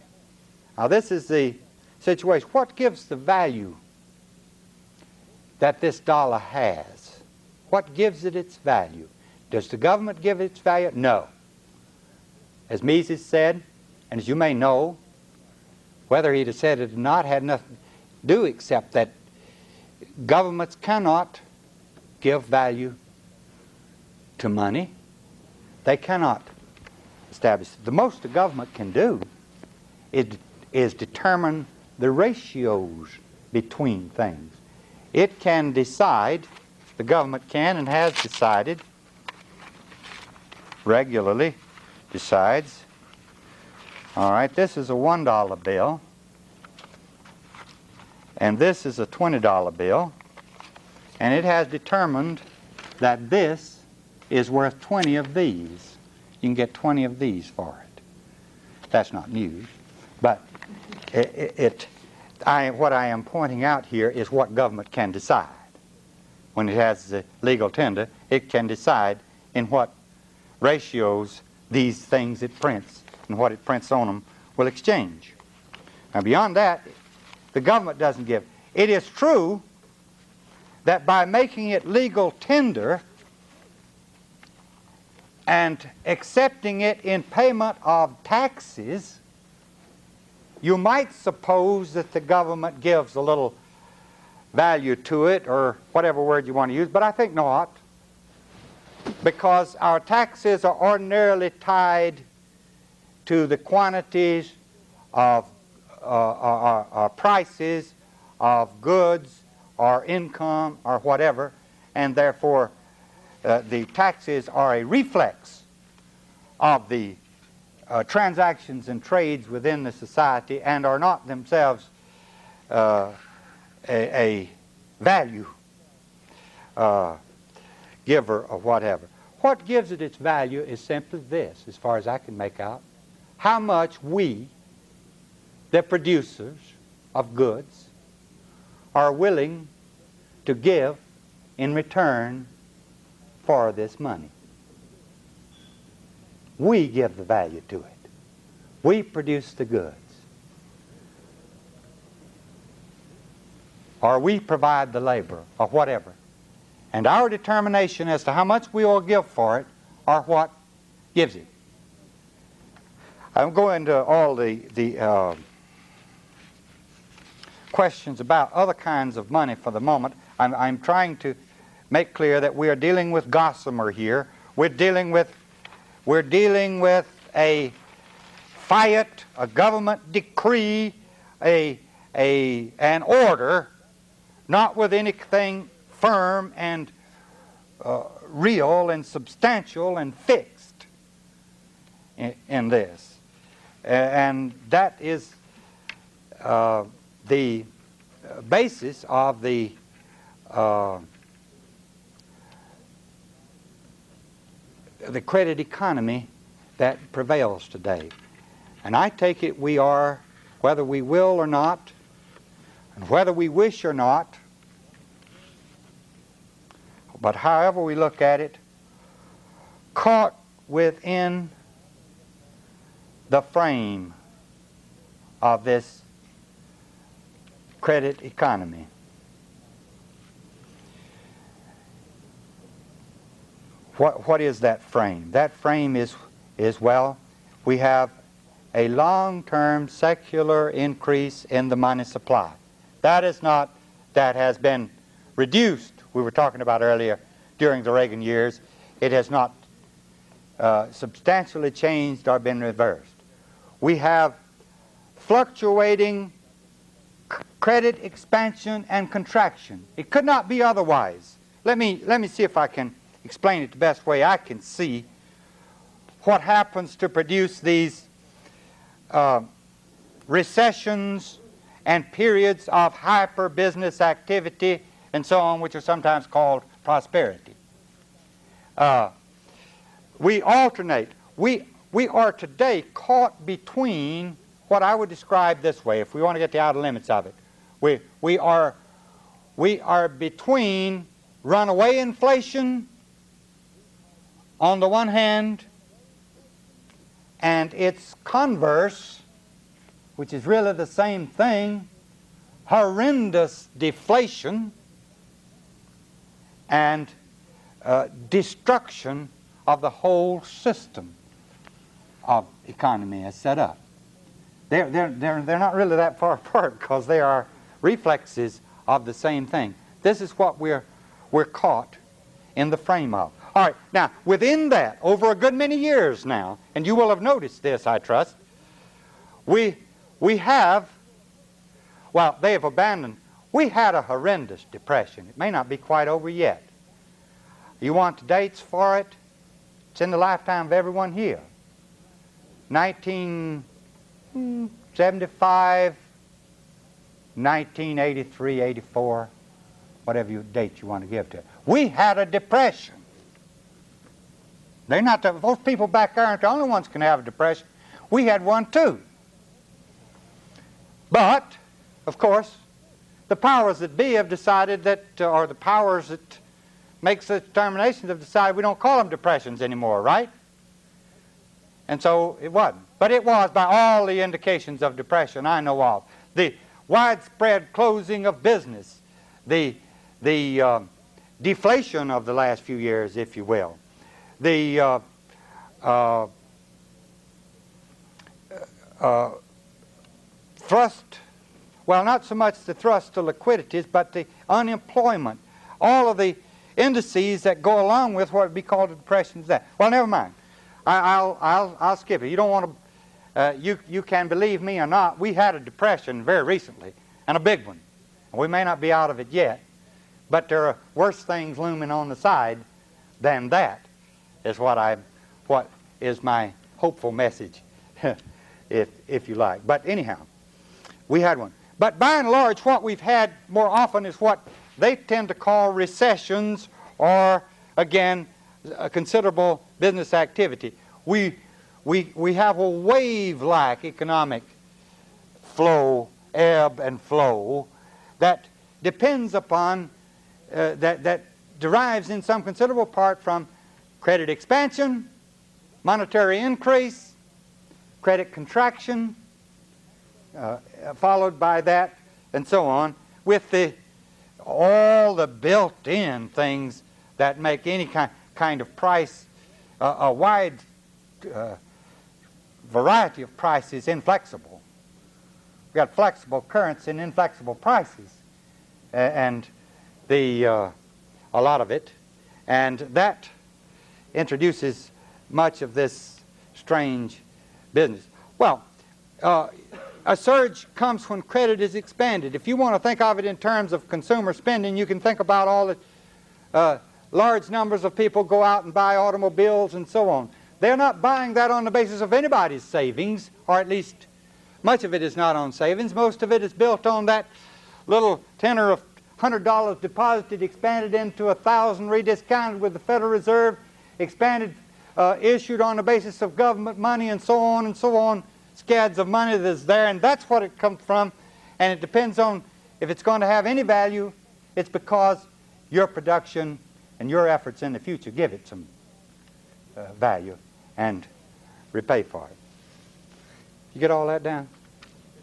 Now, this is the situation. What gives the value that this dollar has? What gives it its value? Does the government give it its value? No. As Mises said, and as you may know, whether he'd have said it or not had nothing to do except that governments cannot give value to money. They cannot establish it. The most the government can do is determine the ratios between things. It can decide, the government can and has decided, regularly decides, all right, this is a $1 bill, and this is a $20 bill, and it has determined that this is worth 20 of these. You can get 20 of these for it. That's not news, but what I am pointing out here is what government can decide. When it has the legal tender, it can decide in what ratios these things it prints and what it prints on them will exchange. Now, beyond that, the government doesn't give. It is true that by making it legal tender and accepting it in payment of taxes, you might suppose that the government gives a little value to it, or whatever word you want to use, but I think not, because our taxes are ordinarily tied to the quantities of prices of goods or income or whatever, and therefore the taxes are a reflex of the transactions and trades within the society and are not themselves a value giver or whatever. What gives it its value is simply this, as far as I can make out: how much we, the producers of goods, are willing to give in return for this money. We give the value to it. We produce the goods. Or we provide the labor, or whatever. And our determination as to how much we will give for it are what gives it. I won't go into all the questions about other kinds of money for the moment. I'm trying to make clear that we are dealing with gossamer here. We're dealing with a fiat, a government decree, an order, not with anything firm and real and substantial and fixed in this. And that is the basis of the credit economy that prevails today. And I take it we are, whether we will or not, and whether we wish or not, but however we look at it, caught within the frame of this credit economy. What is that frame? That frame is well, we have a long-term secular increase in the money supply. That has been reduced, we were talking about earlier, during the Reagan years. It has not substantially changed or been reversed. We have fluctuating credit expansion and contraction. It could not be otherwise. Let me see if I can explain it the best way I can see what happens to produce these recessions and periods of hyper business activity and so on, which are sometimes called prosperity. We alternate. We are today caught between what I would describe this way, if we want to get the outer limits of it. We are between runaway inflation on the one hand and its converse, which is really the same thing, horrendous deflation and destruction of the whole system of economy as set up. They're not really that far apart because they are reflexes of the same thing. This is what we're caught in the frame of. All right, now within that, over a good many years now, and you will have noticed this, I trust, we have, well, they have abandoned, we had a horrendous depression. It may not be quite over yet. You want dates for it? It's in the lifetime of everyone here. 1975, 1983, 84, whatever date you want to give to it. We had a depression. They're not those people back there aren't the only ones can have a depression. We had one too. But, of course, the powers that be have decided that, or the powers that make such determinations have decided we don't call them depressions anymore, right? And so it wasn't. But it was by all the indications of depression I know of. The widespread closing of business, the deflation of the last few years, if you will, the thrust, well, not so much the thrust to liquidities, but the unemployment, all of the indices that go along with what would be called a depression is that. Well, never mind. I'll skip it. You don't want to. You can believe me or not. We had a depression very recently, and a big one. We may not be out of it yet, but there are worse things looming on the side than that. Is what is my hopeful message, if you like. But anyhow, we had one. But by and large, what we've had more often is what they tend to call recessions, or again, a considerable business activity. We have a wave-like economic flow, ebb and flow, that depends upon, that derives in some considerable part from credit expansion, monetary increase, credit contraction, followed by that, and so on, with all the built-in things that make any kind of price, a wide variety of prices inflexible. We've got flexible currency and inflexible prices, and a lot of it, and that introduces much of this strange business. Well, a surge comes when credit is expanded. If you want to think of it in terms of consumer spending, you can think about all the large numbers of people go out and buy automobiles and so on. They're not buying that on the basis of anybody's savings, or at least much of it is not on savings. Most of it is built on that little tenor of $100 deposited, expanded into 1,000, rediscounted with the Federal Reserve, expanded, issued on the basis of government money, and so on, scads of money that's there, and that's what it comes from. And it depends on if it's going to have any value. It's because your production and your efforts in the future give it some value and repay for it. You get all that down?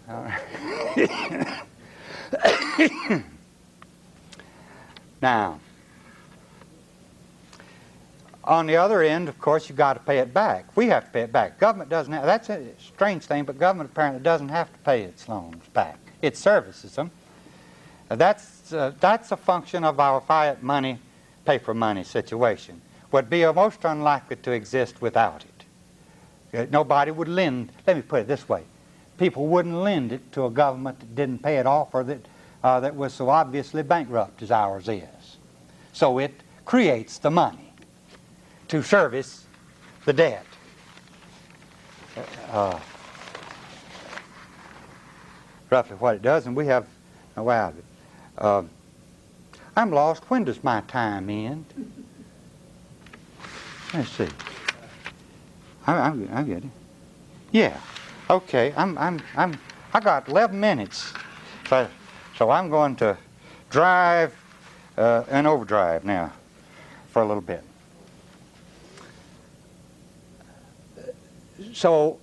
All right. Now, on the other end, of course, you've got to pay it back. We have to pay it back. Government doesn't have, that's a strange thing, but government apparently doesn't have to pay its loans back. It services them. That's a function of our fiat money, paper money situation. Would be most unlikely to exist without it. Nobody would lend, let me put it this way, people wouldn't lend it to a government that didn't pay it off or that was so obviously bankrupt as ours is. So it creates the money to service the debt. Roughly what it does, and we have no way out of it. I'm lost. When does my time end? Let's see. I get it. Yeah. Okay. I got 11 minutes. So I'm going to drive in overdrive now for a little bit. So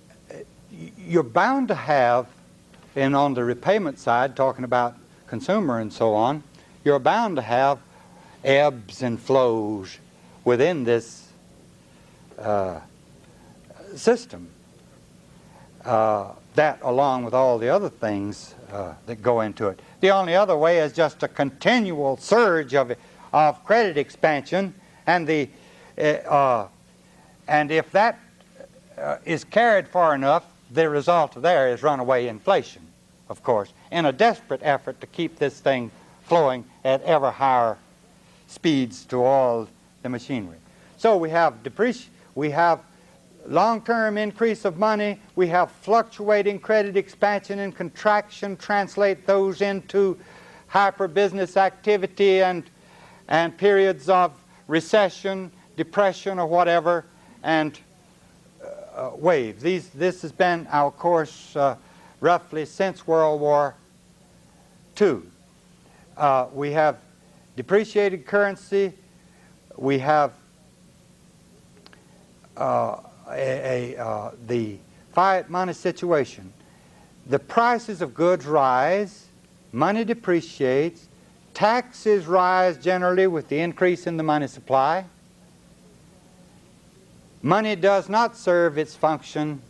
you're bound to have, and on the repayment side, talking about consumer and so on, you're bound to have ebbs and flows within this system. That, along with all the other things that go into it. The only other way is just a continual surge of credit expansion, and if that is carried far enough, the result of there is runaway inflation, of course, in a desperate effort to keep this thing flowing at ever higher speeds to all the machinery. So we have we have long-term increase of money, we have fluctuating credit expansion and contraction, translate those into hyper-business activity and periods of recession, depression, or whatever, and waves. This has been our course roughly since World War II. We have depreciated currency, we have the fiat money situation. The prices of goods rise, money depreciates, taxes rise generally with the increase in the money supply. Money does not serve its function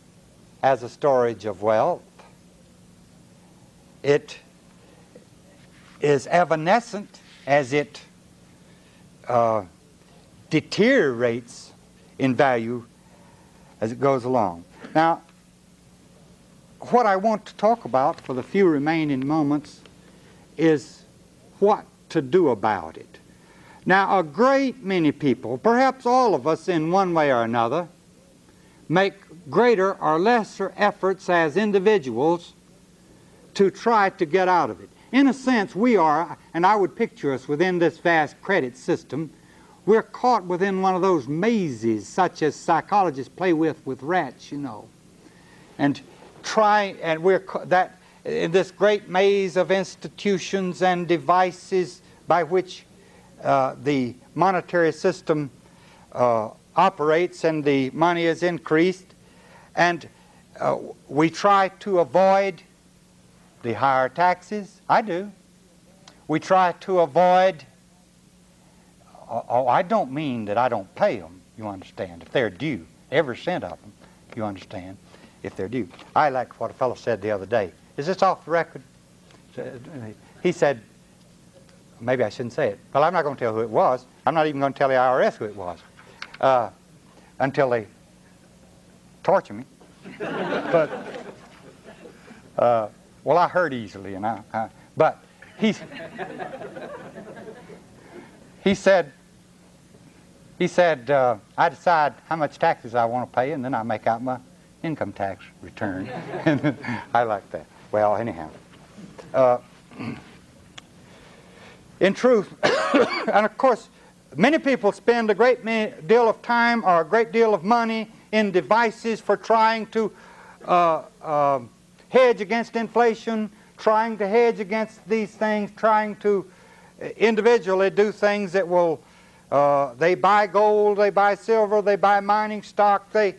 as a storage of wealth. It is evanescent as it deteriorates in value as it goes along. Now, what I want to talk about for the few remaining moments is what to do about it. Now, a great many people, perhaps all of us in one way or another, make greater or lesser efforts as individuals to try to get out of it. In a sense, we are, and I would picture us within this vast credit system, we're caught within one of those mazes such as psychologists play with rats, you know. And we're that in this great maze of institutions and devices by which the monetary system operates and the money is increased, and we try to avoid the higher taxes. I do. We try to avoid, I don't mean that I don't pay them, you understand, if they're due, every cent of them, you understand, if they're due. I like what a fellow said the other day. Is this off the record? He said, maybe I shouldn't say it. Well, I'm not going to tell who it was. I'm not even going to tell the IRS who it was until they torture me. But, well, I hurt easily, and but he said, I decide how much taxes I want to pay, and then I make out my income tax return. And I like that. Well, anyhow. In truth, and of course, many people spend a great deal of time or a great deal of money in devices for trying to hedge against inflation, trying to hedge against these things, trying to individually do things that will, they buy gold, they buy silver, they buy mining stock, they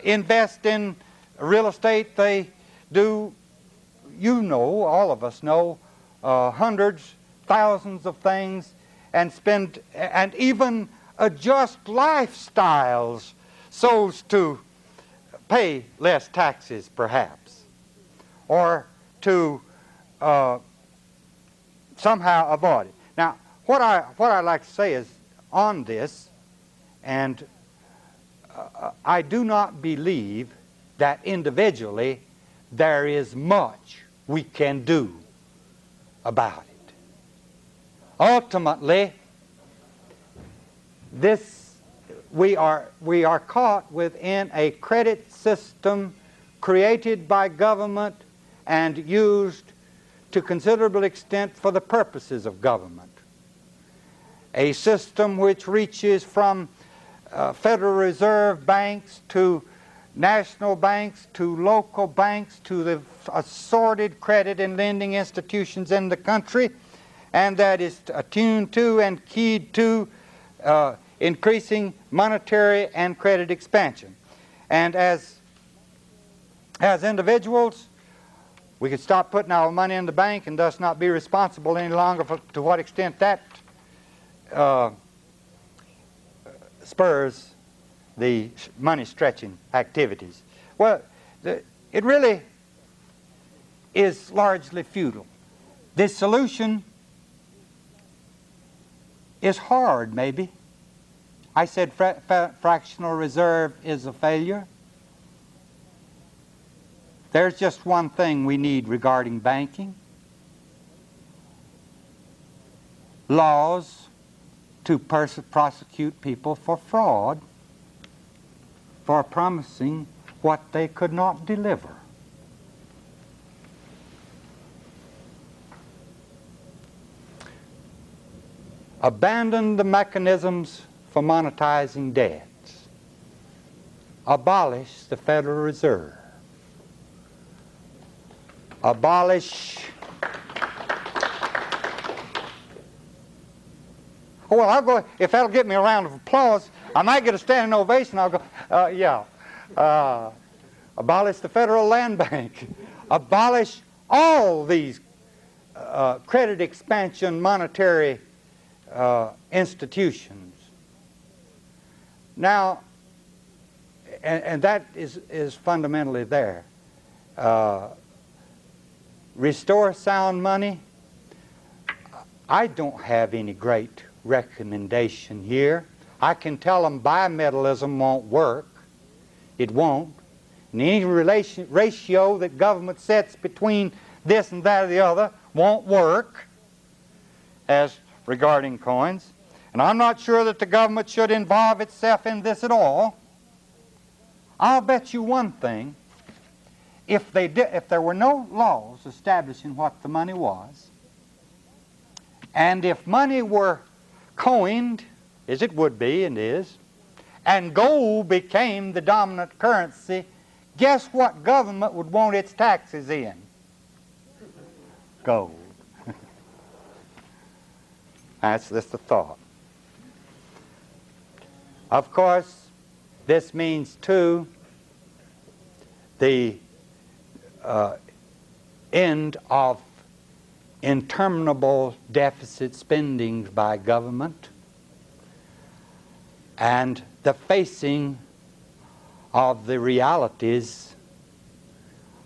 invest in real estate, they do you know, all of us know, hundreds, thousands of things, and spend, and even adjust lifestyles so as to pay less taxes, perhaps, or to somehow avoid it. Now, what I like to say is on this, and I do not believe that individually there is much we can do about it. Ultimately, we are caught within a credit system created by government and used to considerable extent for the purposes of government. A system which reaches from Federal Reserve banks to national banks to local banks to the assorted credit and lending institutions in the country, and that is attuned to and keyed to increasing monetary and credit expansion. And as individuals, we could stop putting our money in the bank and thus not be responsible any longer for to what extent that spurs the money-stretching activities. Well, it really is largely futile. This solution is hard, maybe. I said fractional reserve is a failure. There's just one thing we need regarding banking. Laws to prosecute people for fraud, for promising what they could not deliver. Abandon the mechanisms for monetizing debts. Abolish the Federal Reserve. Abolish... Oh, well, I'll go, if that'll get me a round of applause, I might get a standing ovation. I'll go, yeah. Abolish the Federal Land Bank. Abolish all these credit expansion monetary institutions. Now, and that is fundamentally there. Restore sound money. I don't have any great recommendation here. I can tell them bimetallism won't work. It won't. And any ratio that government sets between this and that or the other won't work as regarding coins. And I'm not sure that the government should involve itself in this at all. I'll bet you one thing. If there were no laws establishing what the money was, and if money were coined, as it would be and is, and gold became the dominant currency, guess what government would want its taxes in? Gold. That's just a thought. Of course, this means, too, the end of interminable deficit spending by government and the facing of the realities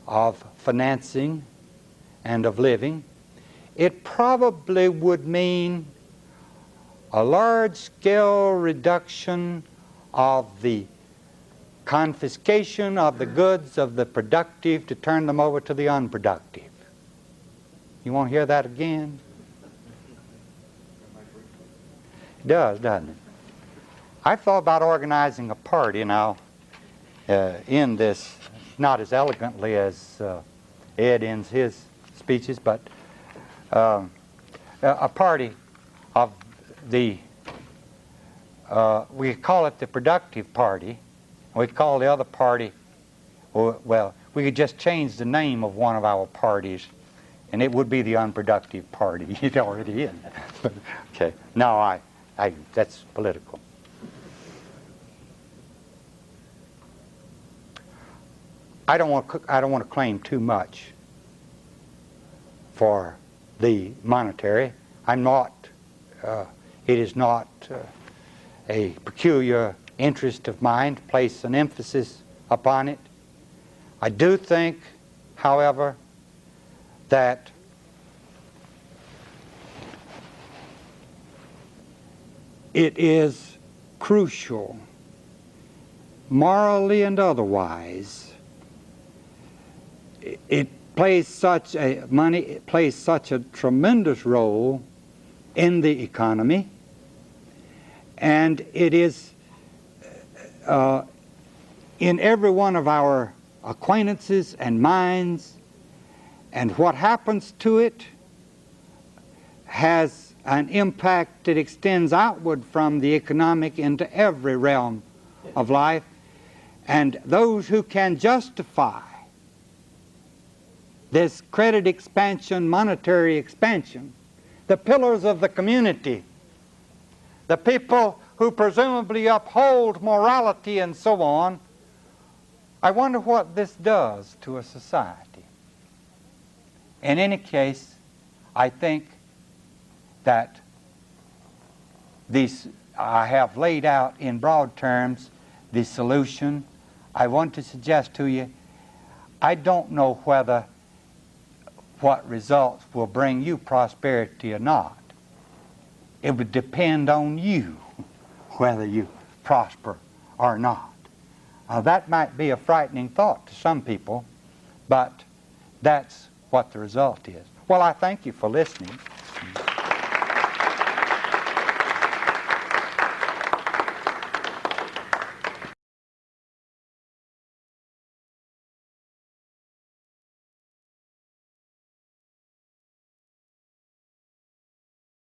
of financing and of living. It probably would mean a large-scale reduction of the confiscation of the goods of the productive to turn them over to the unproductive. You want to hear that again? It does, doesn't it? I've thought about organizing a party now in this, not as elegantly as Ed ends his speeches, but a party of the, we call it the productive party. We call the other party, well, we could just change the name of one of our parties, and it would be the unproductive party. It already is. Okay. No, that's political. I don't want to claim too much for the monetary. I'm not, it is not a peculiar interest of mine to place an emphasis upon it. I do think, however, that it is crucial, morally and otherwise. It plays such a tremendous role in the economy, and it is in every one of our acquaintances and minds, and what happens to it has an impact that extends outward from the economic into every realm of life. And those who can justify this credit expansion, monetary expansion, the pillars of the community, the people who presumably uphold morality and so on, I wonder what this does to a society. In any case, I think that I have laid out in broad terms the solution. I want to suggest to you, I don't know whether what results will bring you prosperity or not. It would depend on you whether you prosper or not. That might be a frightening thought to some people, but that's what the result is. Well, I thank you for listening.